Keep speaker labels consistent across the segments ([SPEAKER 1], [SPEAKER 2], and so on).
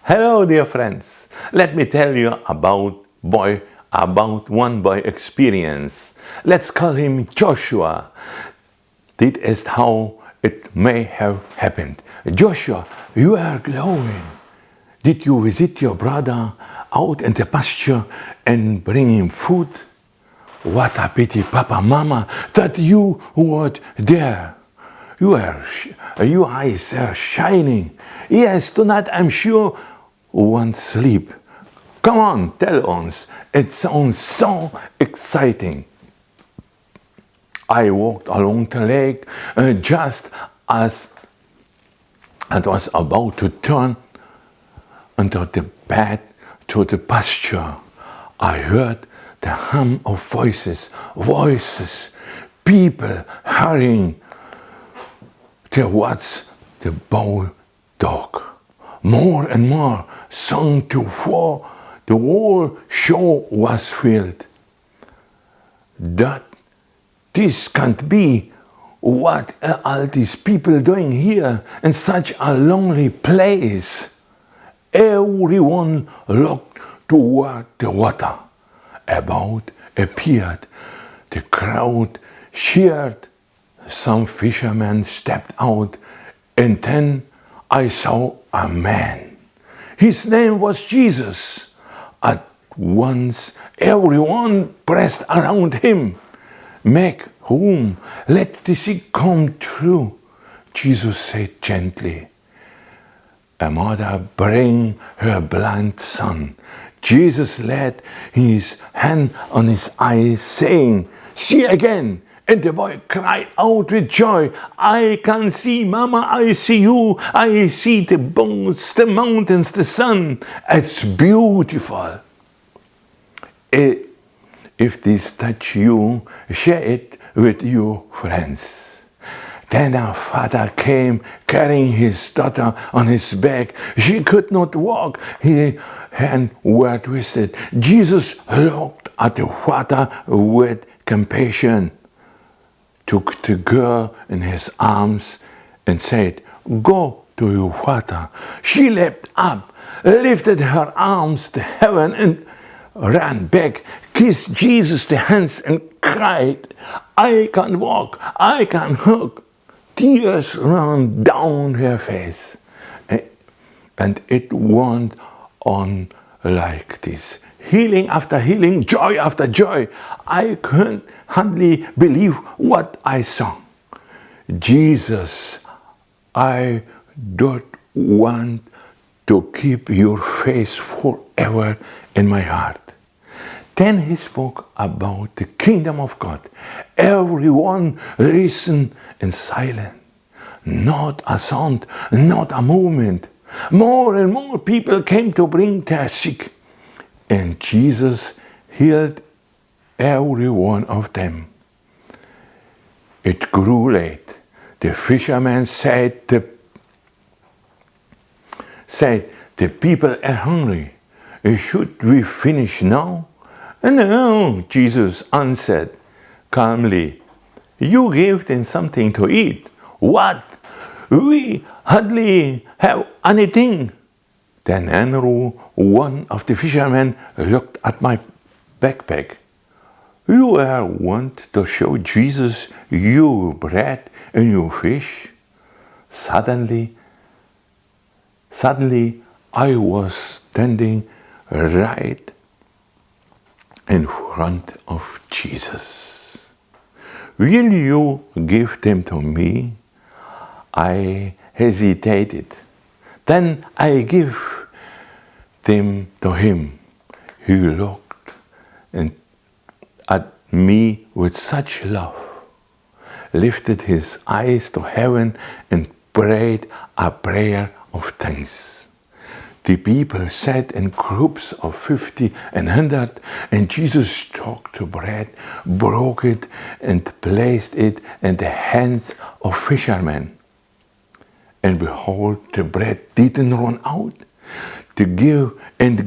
[SPEAKER 1] Hello, dear friends. Let me tell you about one boy experience. Let's call him Joshua. This is how it may have happened. Joshua, you are glowing. Did you visit your brother out in the pasture and bring him food? What a pity, Papa, Mama, that you were there. Your eyes are shining. Yes, tonight I'm sure won't sleep. Come on, tell us. It sounds so exciting. I walked along the lake just as it was about to turn into the path to the pasture. I heard the hum of voices, people hurrying towards the bulldog. More and more sung to war. The whole shore was filled. This can't be. What are all these people doing here in such a lonely place? Everyone looked toward the water. A boat appeared. The crowd cheered. Some fishermen stepped out, and then I saw a man. His name was Jesus. At once, everyone pressed around him. Make room, let the sick come through, Jesus said gently. A mother bring her blind son. Jesus laid his hand on his eyes, saying, "See again." And the boy cried out with joy, "I can see, Mama, I see you. I see the boats, the mountains, the sun. It's beautiful." If this touch you, share it with your friends. Then our father came carrying his daughter on his back. She could not walk. Her hands were twisted. Jesus looked at the water with compassion, took the girl in his arms and said, "Go to your father." She leapt up, lifted her arms to heaven and ran back, kissed Jesus the hands and cried, "I can walk, I can hug." Tears ran down her face. And it went on like this. Healing after healing, joy after joy. I couldn't hardly believe what I saw. Jesus, I don't want to keep your face forever in my heart. Then he spoke about the kingdom of God. Everyone listened in silence. Not a sound, not a movement. More and more people came to bring their sick. And Jesus healed every one of them. It grew late. The fishermen said, the people are hungry. Should we finish now? No, Jesus answered calmly. You gave them something to eat. What? We hardly have anything. Then Andrew, one of the fishermen, looked at my backpack. You want to show Jesus your bread and your fish? Suddenly, I was standing right in front of Jesus. Will you give them to me? I hesitated. Then I gave them to him. He looked at me with such love, lifted his eyes to heaven and prayed a prayer of thanks. The people sat in groups of 50 and 100, and Jesus took the bread, broke it, and placed it in the hands of fishermen. And behold, the bread didn't run out. To give, and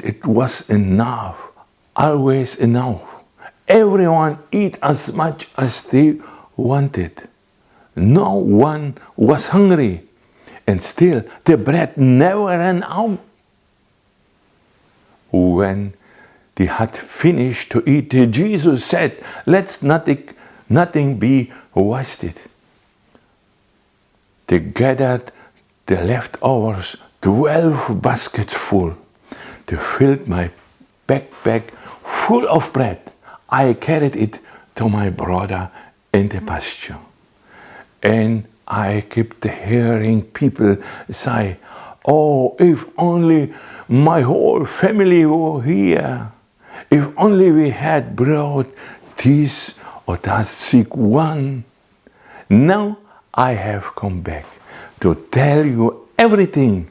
[SPEAKER 1] it was enough, always enough. Everyone ate as much as they wanted. No one was hungry. and still the bread never ran out. When they had finished to eat, Jesus said, "Let nothing be wasted." They gathered the leftovers, 12 baskets full. They filled my backpack full of bread. I carried it to my brother in the pasture. And I kept hearing people say, "Oh, if only my whole family were here. If only we had brought this or that sick one." Now I have come back to tell you everything.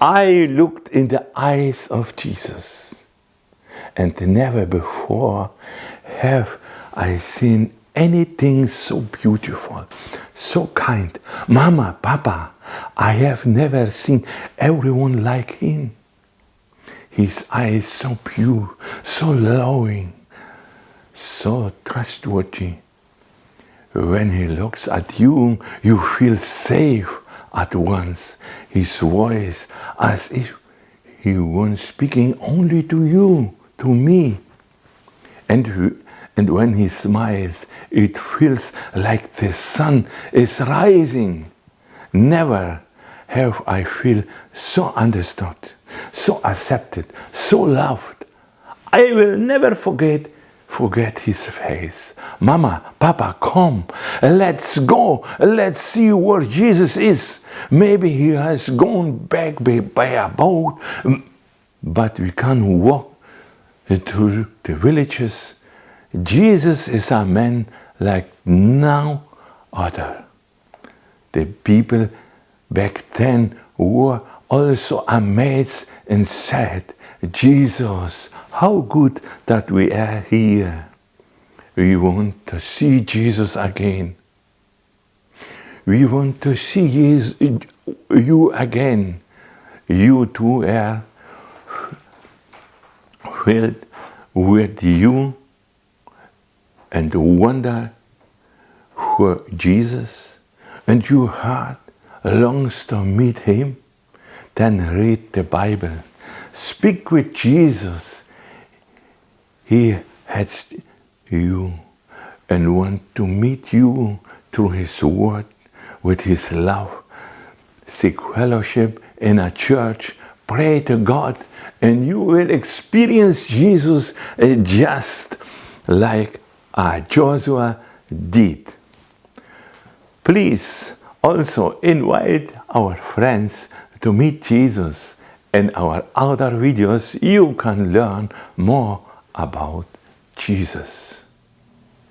[SPEAKER 1] I looked in the eyes of Jesus, and never before have I seen anything so beautiful, so kind. Mama, Papa, I have never seen everyone like him. His eyes so pure, so loving, so trustworthy. When he looks at you, you feel safe at once. His voice as if he was speaking only to you, to me. And when he smiles, it feels like the sun is rising. Never have I feel so understood, so accepted, so loved. I will never forget his face. Mama, Papa, come, let's go. Let's see where Jesus is. Maybe he has gone back by a boat, but we can walk through the villages. Jesus is a man like no other. The people back then were also amazed and said, "Jesus, how good that we are here. We want to see Jesus again. We want to see you again." You too are filled with you and wonder for Jesus, and your heart longs to meet him. Then read the Bible. Speak with Jesus. He has you and want to meet you through his word, with his love. Seek fellowship in a church. Pray to God, and you will experience Jesus just like Joshua did. Please also invite our friends to meet Jesus. In our other videos, you can learn more about Jesus.